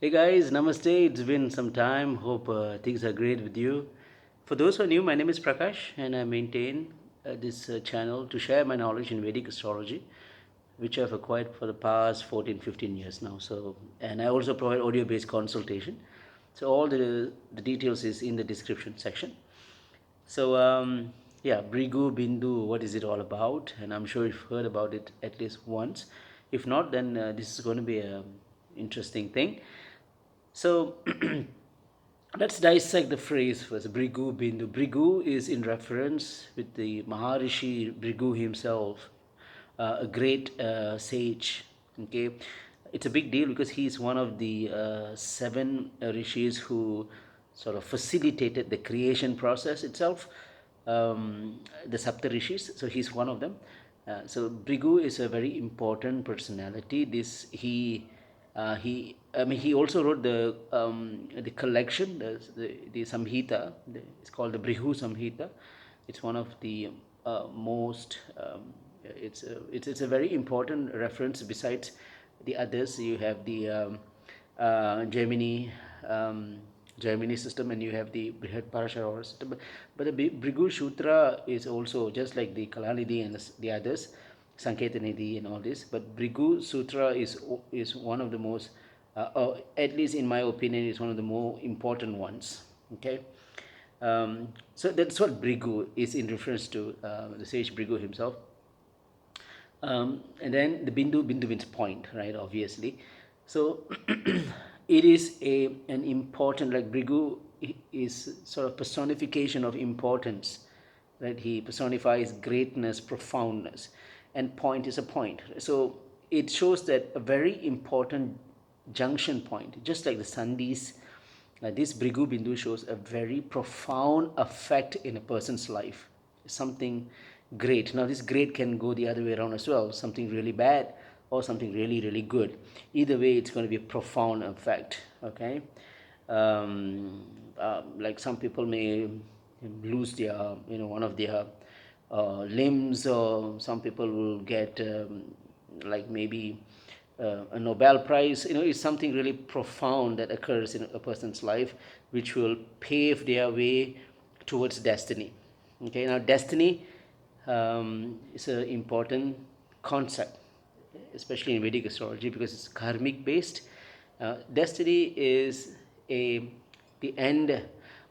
Hey guys, namaste. It's been some time. Hope things are great with you. For those who are new, my name is Prakash and I maintain this channel to share my knowledge in Vedic astrology, which I've acquired for the past 14, 15 years now. And I also provide audio based consultation. So, all the details is in the description section. So, yeah, Brighu Bindhu, what is it all about? And I'm sure you've heard about it at least once. If not, then this is going to be a interesting thing. So let's dissect the phrase first. Brighu Bindhu. Brighu is in reference with the Maharishi Brighu himself, a great sage. Okay, it's a big deal because he's one of the seven rishis who sort of facilitated the creation process itself. The Sapta Rishis. So he's one of them. So Brighu is a very important personality. I mean, he also wrote the collection, the Samhita. It's called the Brihu Samhita. It's one of the most. It's a very important reference. Besides the others, you have the Gemini. Gemini system, and you have the Brihad Parashara system. But the Brigu Sutra is also just like the Kalanidhi and the others, Sanketanidhi and all this. But Brigu Sutra is one of the most, or at least in my opinion, is one of the more important ones. Okay, so that's what Brigu is in reference to the sage Brigu himself. And then the Bindu means point, right? Obviously, so it is an important, like Brigu is sort of personification of importance, right? He personifies greatness, profoundness, and point is a point. So it shows that a very important junction point, just like the Sandhis. This Brigu Bindu shows a very profound effect in a person's life, something great. Now, this great can go the other way around as well, something really bad or something really, really good. Either way, it's going to be a profound effect. Okay, like some people may lose their, one of their limbs, or some people will get like maybe a Nobel Prize. It's something really profound that occurs in a person's life, which will pave their way towards destiny. Okay, now destiny is an important concept, especially in Vedic astrology, because it's karmic based. Destiny is a the end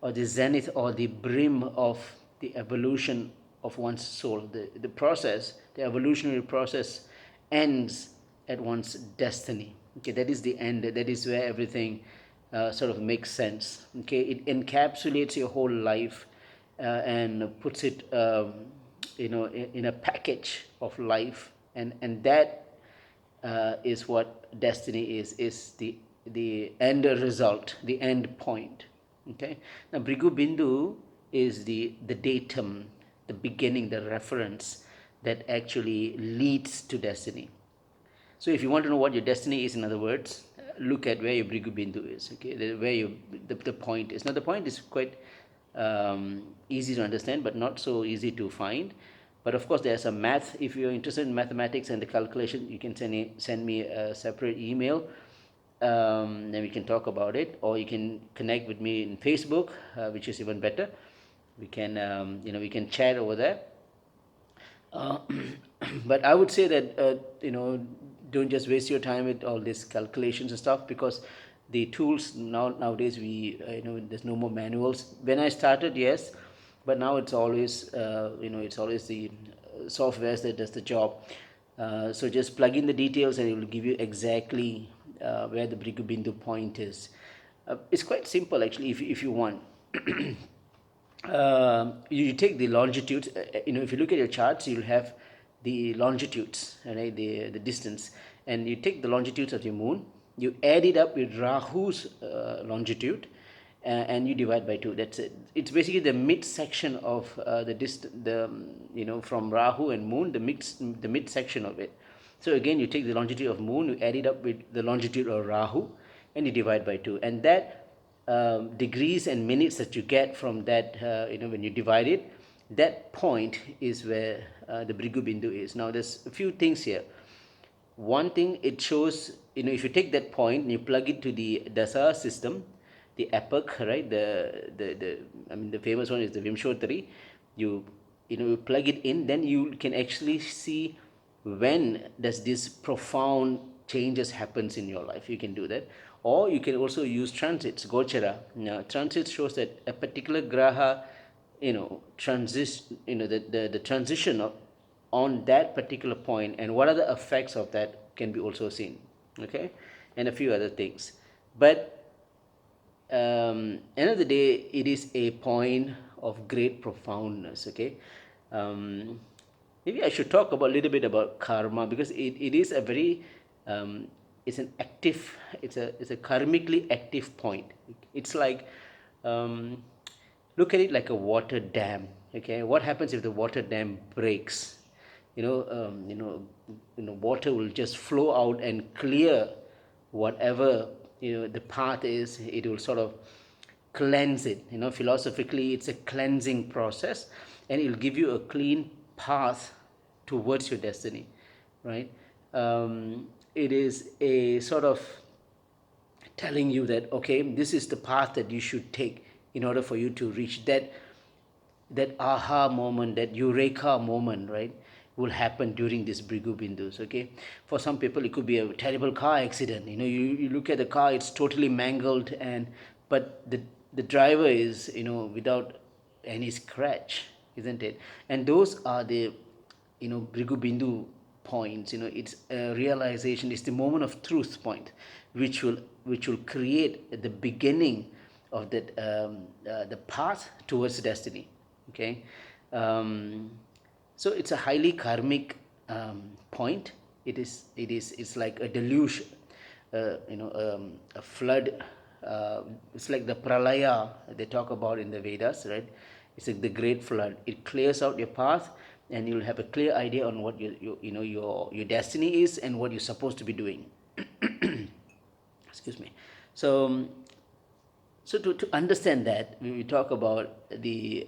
or the zenith or the brim of the evolution of one's soul. The process, the evolutionary process, ends at one's destiny. Okay, that is the end. That is where everything sort of makes sense. Okay, it encapsulates your whole life and puts it, in a package of life, and that is what destiny is the end result, the end point. Okay, now Brigu Bindu is the datum, the beginning, the reference that actually leads to destiny. So if you want to know what your destiny is, in other words, look at where your Brigu Bindu is. Okay, where the point is. Now the point is quite easy to understand, but not so easy to find. But of course, there's a math. If you're interested in mathematics and the calculation, you can send me a separate email. Then we can talk about it, or you can connect with me in Facebook, which is even better. We can, we can chat over there. Uh, but I would say that don't just waste your time with all these calculations and stuff, because the tools nowadays, we there's no more manuals. When I started, yes, but now it's always it's always the software that does the job. So just plug in the details and it will give you exactly where the Brigu Bindu point is. It's quite simple actually, if you want. You take the longitudes. If you look at your charts, you'll have the longitudes, right? The distance, and you take the longitudes of your moon, you add it up with Rahu's longitude, and you divide by 2. That's it. It's basically the midsection of from Rahu and moon, the midsection of it. So again, you take the longitude of moon, you add it up with the longitude of Rahu, and you divide by 2, and that degrees and minutes that you get from that, when you divide it, that point is where the Brigu Bindu is. Now, there's a few things here. one thing it shows, if you take that point and you plug it to the dasa system, the epoch, right, the I mean the famous one is the Vimshottari. you you plug it in, then you can actually see when does this profound changes happens in your life. You can do that, or you can also use transits, gochara. Now transit shows that a particular graha, transition, the transition of on that particular point, and what are the effects of that can be also seen. Okay, and a few other things. But end of the day, it is a point of great profoundness. Okay, um, maybe I should talk about a little bit about karma, because it is a very it's an active, it's a karmically active point. It's like, um, look at it like a water dam. Okay, what happens if the water dam breaks? Water will just flow out and clear whatever the path is. It will sort of cleanse it. Philosophically, it's a cleansing process, and it will give you a clean path towards your destiny, right? It is a sort of telling you that, okay, this is the path that you should take in order for you to reach that aha moment, that eureka moment, right, will happen during this Brighu Bindus. Okay, for some people it could be a terrible car accident. You look at the car, it's totally mangled, and but the driver is without any scratch, isn't it? And those are the Brighu Bindhu points. It's a realization, it's the moment of truth point, which will create the beginning of that, the path towards destiny. Okay, um, so it's a highly karmic point. It's like a deluge, a flood. It's like the pralaya they talk about in the Vedas, right? It's like the great flood. It clears out your path, and you'll have a clear idea on what your destiny is and what you're supposed to be doing. Excuse me. So, to understand that, we talk about the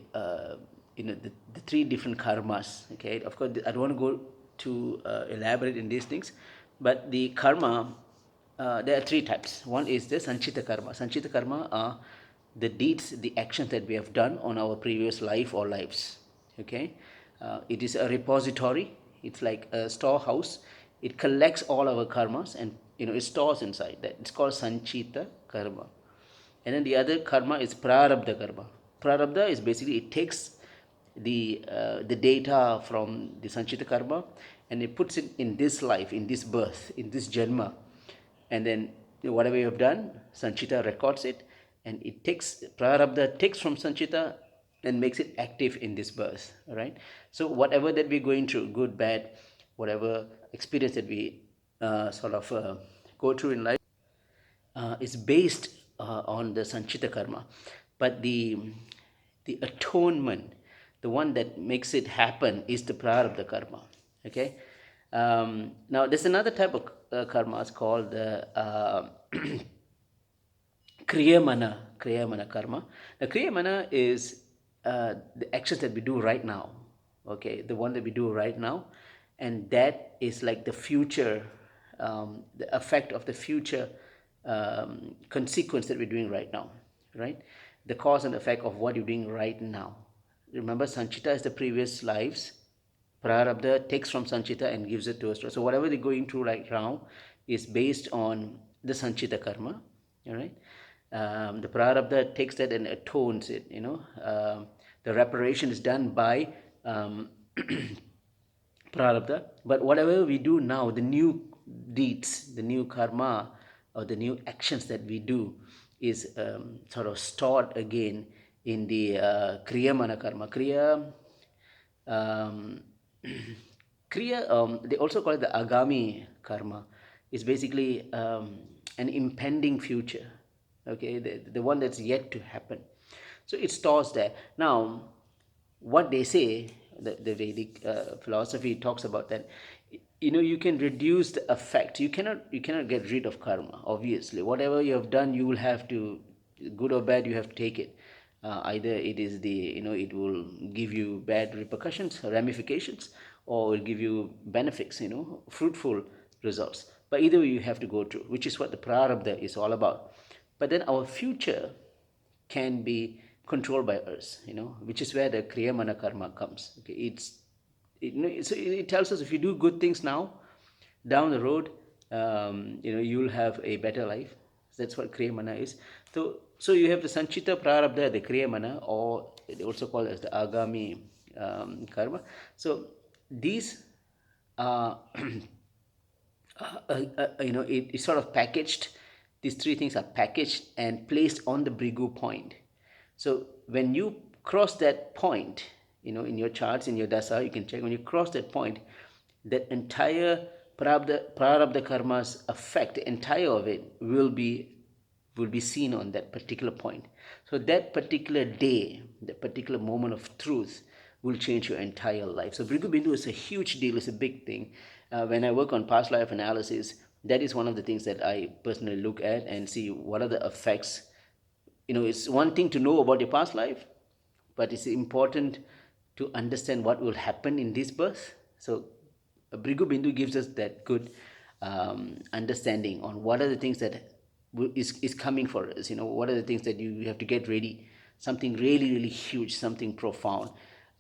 three different karmas. Okay, of course, I don't want to go to elaborate in these things, but the karma, there are three types. One is the sanchita karma. Sanchita karma are the deeds, the actions that we have done on our previous life or lives. Okay, it is a repository. It's like a storehouse. It collects all our karmas, and it stores inside that. It's called sanchita karma. And then the other karma is prarabdha karma. Prarabdha is basically, it takes the data from the sanchita karma, and it puts it in this life, in this birth, in this janma, and then whatever you have done, sanchita records it, and it takes prarabdha, takes from sanchita and makes it active in this birth. All right. So whatever that we're going through, good, bad, whatever experience that we sort of go through in life, is based on the sanchita karma. But the atonement, the one that makes it happen, is the prarabdha karma. Okay. Now there's another type of karmas called the kriyamana karma. The kriyamana is the actions that we do right now. Okay, the one that we do right now, and that is like the future, the effect of the future consequence that we're doing right now, right? The cause and effect of what you're doing right now. Remember, sanchita is the previous lives. Prarabdha takes from sanchita and gives it to us. So whatever they're going through right now is based on the sanchita karma. All right. The prarabdha takes that and atones it. The reparation is done by prarabdha. But whatever we do now, the new deeds, the new karma, or the new actions that we do, is sort of stored again in the kriyamana karma. Um, Kriya, they also call it the agami karma. It's basically an impending future, okay, the one that's yet to happen. So it stores there. Now, what they say, the Vedic philosophy talks about that. You can reduce the effect. You cannot get rid of karma. Obviously, whatever you have done, you will have to, good or bad, you have to take it. Either it is it will give you bad repercussions, ramifications, or will give you benefits, fruitful results. But either way, you have to go through, which is what the prarabdha is all about. But then our future can be controlled by us, which is where the kriya mana karma comes. Okay, it tells us if you do good things now, down the road, you'll have a better life. That's what kriya mana is. So you have the sanchita prarabdha, the kriya mana, or also called as the agami karma. So these are it's sort of packaged. These three things are packaged and placed on the Brighu point. So when you cross that point, in your charts, in your dasa, you can check, when you cross that point, that entire prarabdha karma's effect, the entire of it will be seen on that particular point. So that particular day, that particular moment of truth will change your entire life. So Brighu Bindhu is a huge deal, it's a big thing. When I work on past life analysis, that is one of the things that I personally look at and see what are the effects. It's one thing to know about your past life, but it's important to understand what will happen in this birth. So Brighu Bindhu gives us that good understanding on what are the things that is coming for us. What are the things that you have to get ready. Something really, really huge, something profound.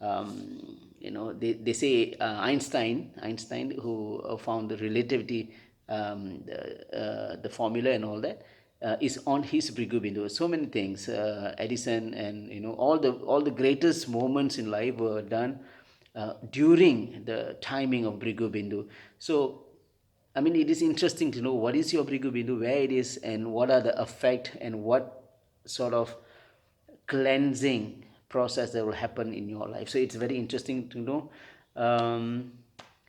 They say Einstein, who found the relativity, the formula and all that, is on his Brighu Bindhu. So many things, Edison, and all the greatest moments in life were done during the timing of Brighu Bindhu. So I mean, it is interesting to know what is your Brighu Bindhu, where it is, and what are the effect, and what sort of cleansing process that will happen in your life. So it's very interesting to know.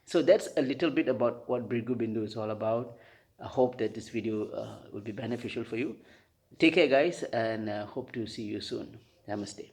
So that's a little bit about what Brighu Bindhu is all about. I hope that this video will be beneficial for you. Take care, guys, and hope to see you soon. Namaste.